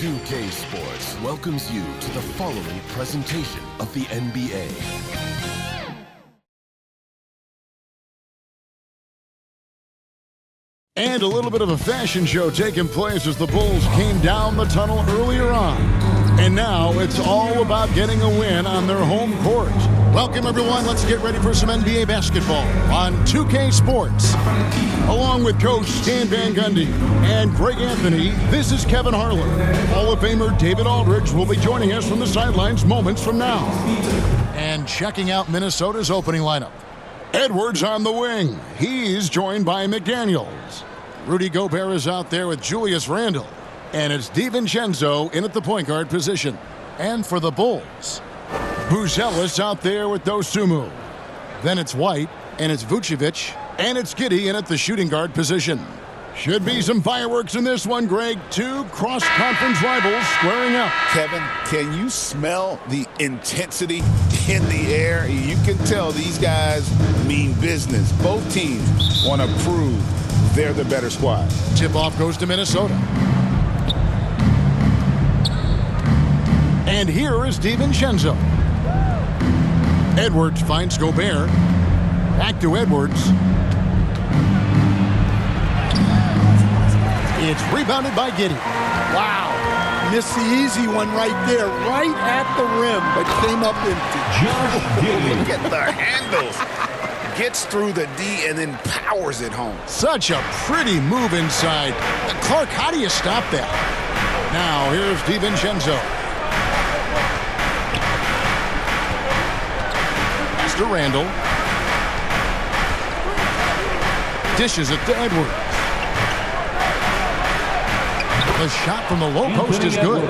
2K Sports welcomes you to the following presentation of the NBA. And a little bit of a fashion show taking place as the Bulls came down the tunnel earlier on. And now it's all about getting a win on their home court. Welcome, everyone. Let's get ready for some NBA basketball on 2K Sports. Along with Coach Stan Van Gundy and Greg Anthony, this is Kevin Harlan. Hall of Famer David Aldridge will be joining us from the sidelines moments from now. And checking out Minnesota's opening lineup. Edwards on the wing. He's joined by McDaniels. Rudy Gobert is out there with Julius Randle. And it's DiVincenzo in at the point guard position. And for the Bulls, Buzelis out there with Dosumu. Then it's White, and it's Vucevic, and it's Giddey in at the shooting guard position. Should be some fireworks in this one, Greg. Two cross-conference rivals squaring up. Kevin, can you smell the intensity in the air? You can tell these guys mean business. Both teams want to prove they're the better squad. Tip-off goes to Minnesota. And here is DiVincenzo. Edwards finds Gobert. Back to Edwards. It's rebounded by Giddey. Wow. Missed the easy one right there, right at the rim, but came up empty. Josh Giddey. Look at the handles. Gets through the D and then powers it home. Such a pretty move inside. Clark, how do you stop that? Now, here's DiVincenzo. Pass to Randle. Dishes it to Edwards. The shot from the low post is good.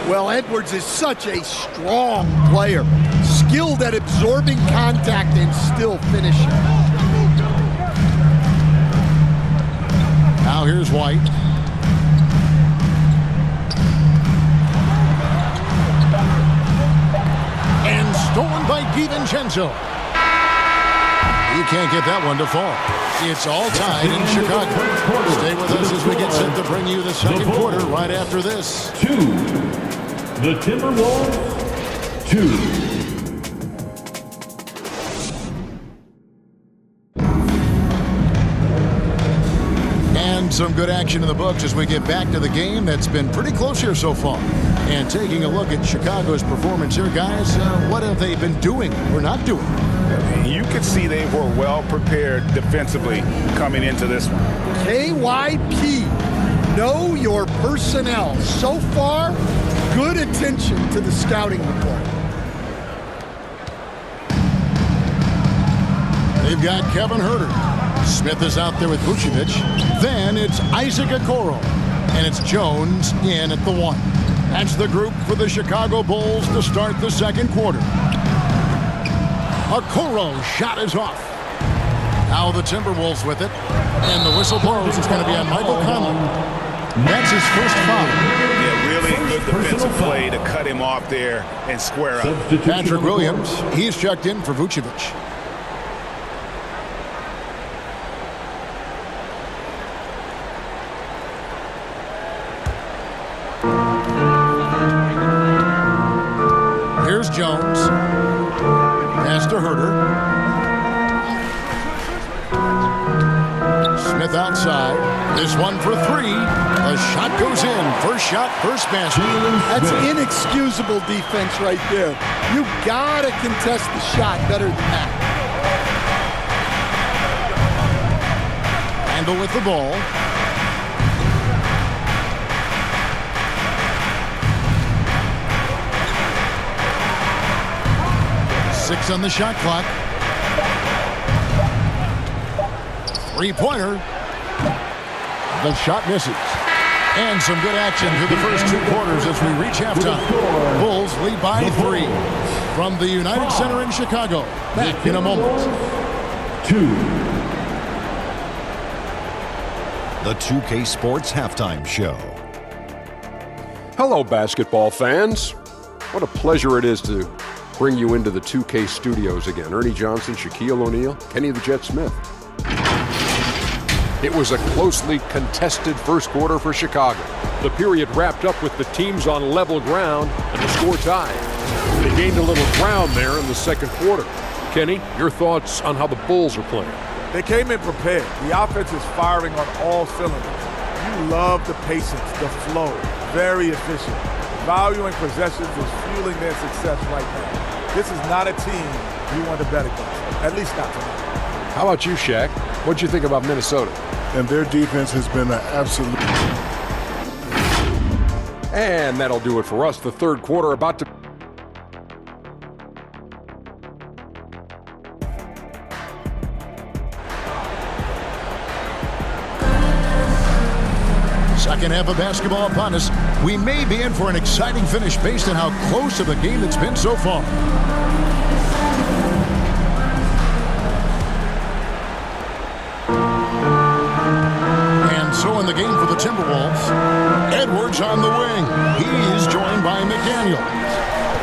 Well, Edwards is such a strong player. Skilled at absorbing contact and still finishing. Now here's White. And stolen by DiVincenzo. You can't get that one to fall. It's all tied in Chicago. Stay with us as we get set to bring you the second quarter right after this. The Timberwolves, 2. And some good action in the books as we get back to the game that's been pretty close here so far. And taking a look at Chicago's performance here, guys, what have they been doing or not doing? You could see they were well prepared defensively coming into this one. KYP, know your personnel. So far, good attention to the scouting report. They've got Kevin Huerter. Smith is out there with Vucevic. Then it's Isaac Okoro. And it's Jones in at the 1. That's the group for the Chicago Bulls to start the second quarter. Okoro's shot is off. Now the Timberwolves with it. And the whistle blows. It's going to be on Michael Conley. That's his first foul. Yeah, really good defensive play to cut him off there and square up. Patrick Williams, he's checked in for Vucevic. Here's Jones. Pass to Huerter. Smith outside. This one for 3. The shot goes in. First shot, first basket. That's inexcusable defense right there. You gotta contest the shot better than that. Randle with the ball. Six on the shot clock. Three-pointer. The shot misses. And some good action through the first 2 quarters as we reach halftime. Bulls lead by 3 from the United Center in Chicago. Back in a moment. 2. The 2K Sports Halftime Show. Hello, basketball fans. What a pleasure it is to bring you into the 2K studios again. Ernie Johnson, Shaquille O'Neal, Kenny the Jet Smith. It was a closely contested first quarter for Chicago. The period wrapped up with the teams on level ground and the score tied. They gained a little ground there in the second quarter. Kenny, your thoughts on how the Bulls are playing? They came in prepared. The offense is firing on all cylinders. You love the patience, the flow, very efficient. Valuing possessions is fueling their success right now. This is not a team you want to bet against, at least not tonight. How about you, Shaq? What'd you think about Minnesota? And their defense has been an absolute... And that'll do it for us. The third quarter about to... Second half of basketball upon us. We may be in for an exciting finish based on how close of a game it's been so far. And so in the game for the Timberwolves, Edwards on the wing. He is joined by McDaniel.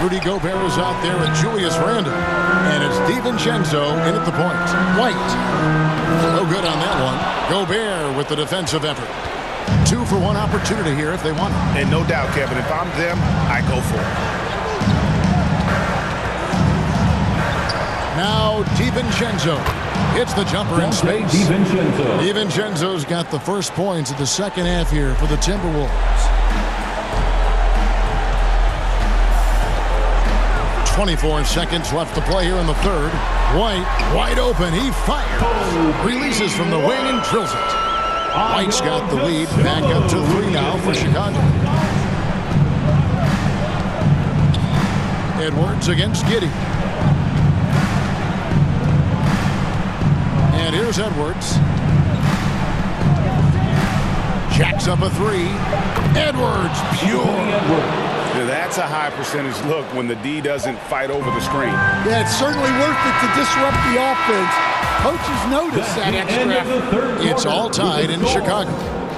Rudy Gobert is out there with Julius Randle. And it's DiVincenzo in at the point. White. No good on that one. Gobert with the defensive effort. 2 for 1 opportunity here if they want it. And no doubt, Kevin, if I'm them, I go for it. Now DiVincenzo hits the jumper in space. DiVincenzo's got the first points of the second half here for the Timberwolves. 24 seconds left to play here in the third. White, wide open, he fires. Releases from the wing and drills it. White's got the lead, back up to 3 now for Chicago. Edwards against Giddey. And here's Edwards. Jacks up a 3. Edwards, pure. Now that's a high percentage look when the D doesn't fight over the screen. Yeah, it's certainly worth it to disrupt the offense. Coaches notice that extra effort. It's all tied in Chicago.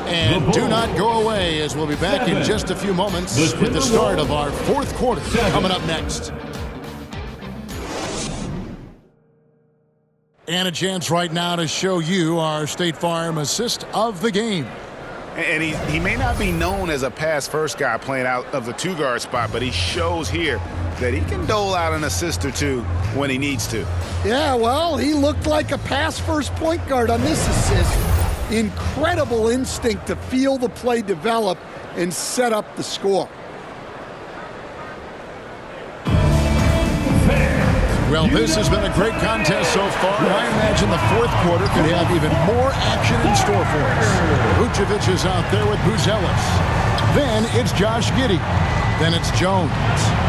And do not go away, as we'll be back in just a few moments with the start of our fourth quarter coming up next. And a chance right now to show you our State Farm assist of the game. And he may not be known as a pass-first guy playing out of the two-guard spot, but he shows here that he can dole out an assist or two when he needs to. Yeah, well, he looked like a pass-first point guard on this assist. Incredible instinct to feel the play develop and set up the score. Well, this has been a great contest so far. I imagine the fourth quarter could have even more action in store for us. Vucevic is out there with Buzelis. Then it's Josh Giddey. Then it's Jones.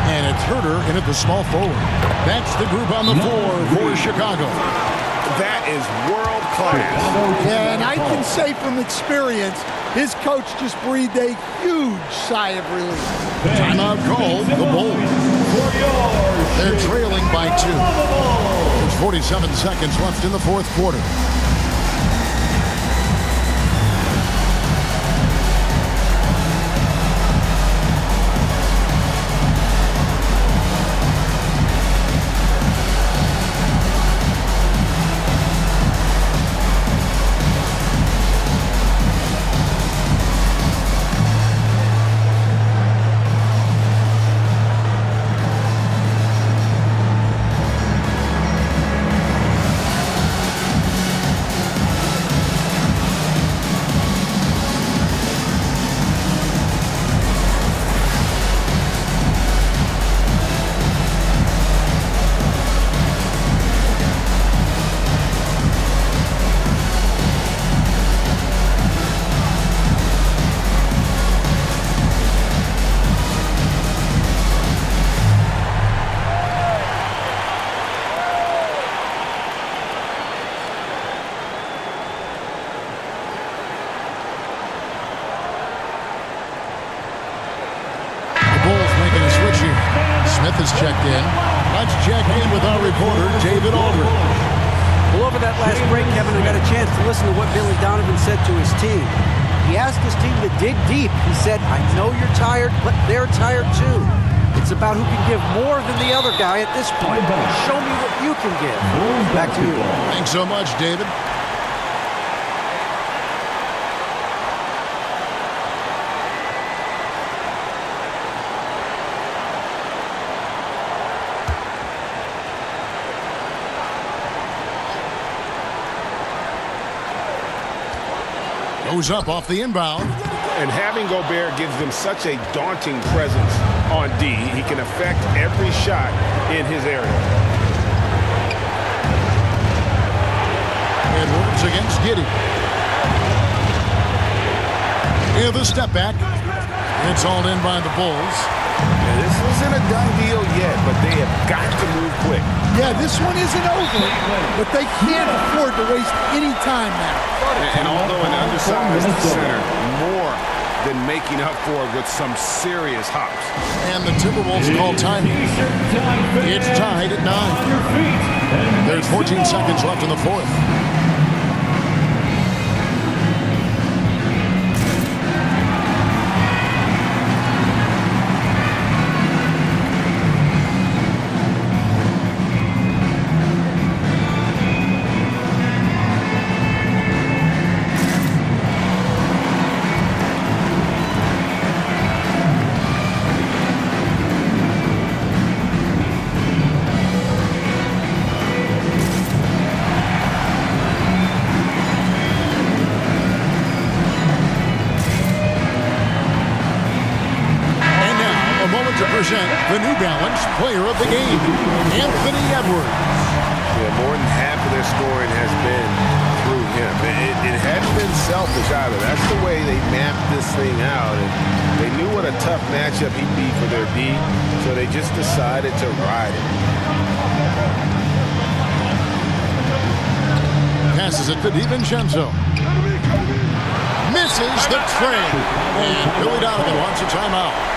And it's Herter in at the small forward. That's the group on the floor for Chicago. That is world class. Yeah, and I can say from experience, his coach just breathed a huge sigh of relief. Timeout called the Bulls. They're trailing by 2. There's 47 seconds left in the fourth quarter. Smith is checked in. Let's check in with our reporter, David Aldridge. Well, over that last break, Kevin, I got a chance to listen to what Billy Donovan said to his team. He asked his team to dig deep. He said, I know you're tired, but they're tired too. It's about who can give more than the other guy at this point. Show me what you can give. Back to you. Thanks so much, David. Goes up off the inbound. And having Gobert gives them such a daunting presence on D. He can affect every shot in his area. Edwards against Giddey. Yeah, the step back. It's all in by the Bulls. Yeah, this isn't a done deal yet, but they have got to move quick. Yeah, this one isn't over, but they can't afford to waste any time now. And although an undersized center, more than making up for it with some serious hops. And the Timberwolves call time. It's tied at 9. There's 14 seconds left in the fourth. The New Balance Player of the Game, Anthony Edwards. Yeah, more than half of their scoring has been through him. It hadn't been selfish either. That's the way they mapped this thing out. And they knew what a tough matchup he'd be for their D, so they just decided to ride it. Passes it to DiVincenzo. Misses the trade. And Billy Donovan wants a timeout.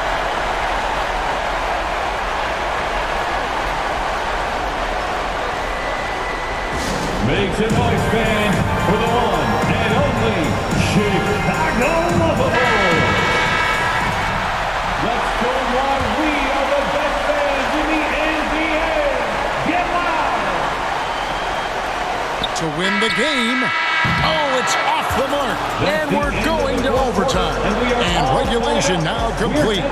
Makes it noise fan for the one and only Chicago Bulls. Let's go while we are the best fans in the NBA. Get loud! To win the game. Oh, it's off the mark. And we're going to overtime. And regulation now complete.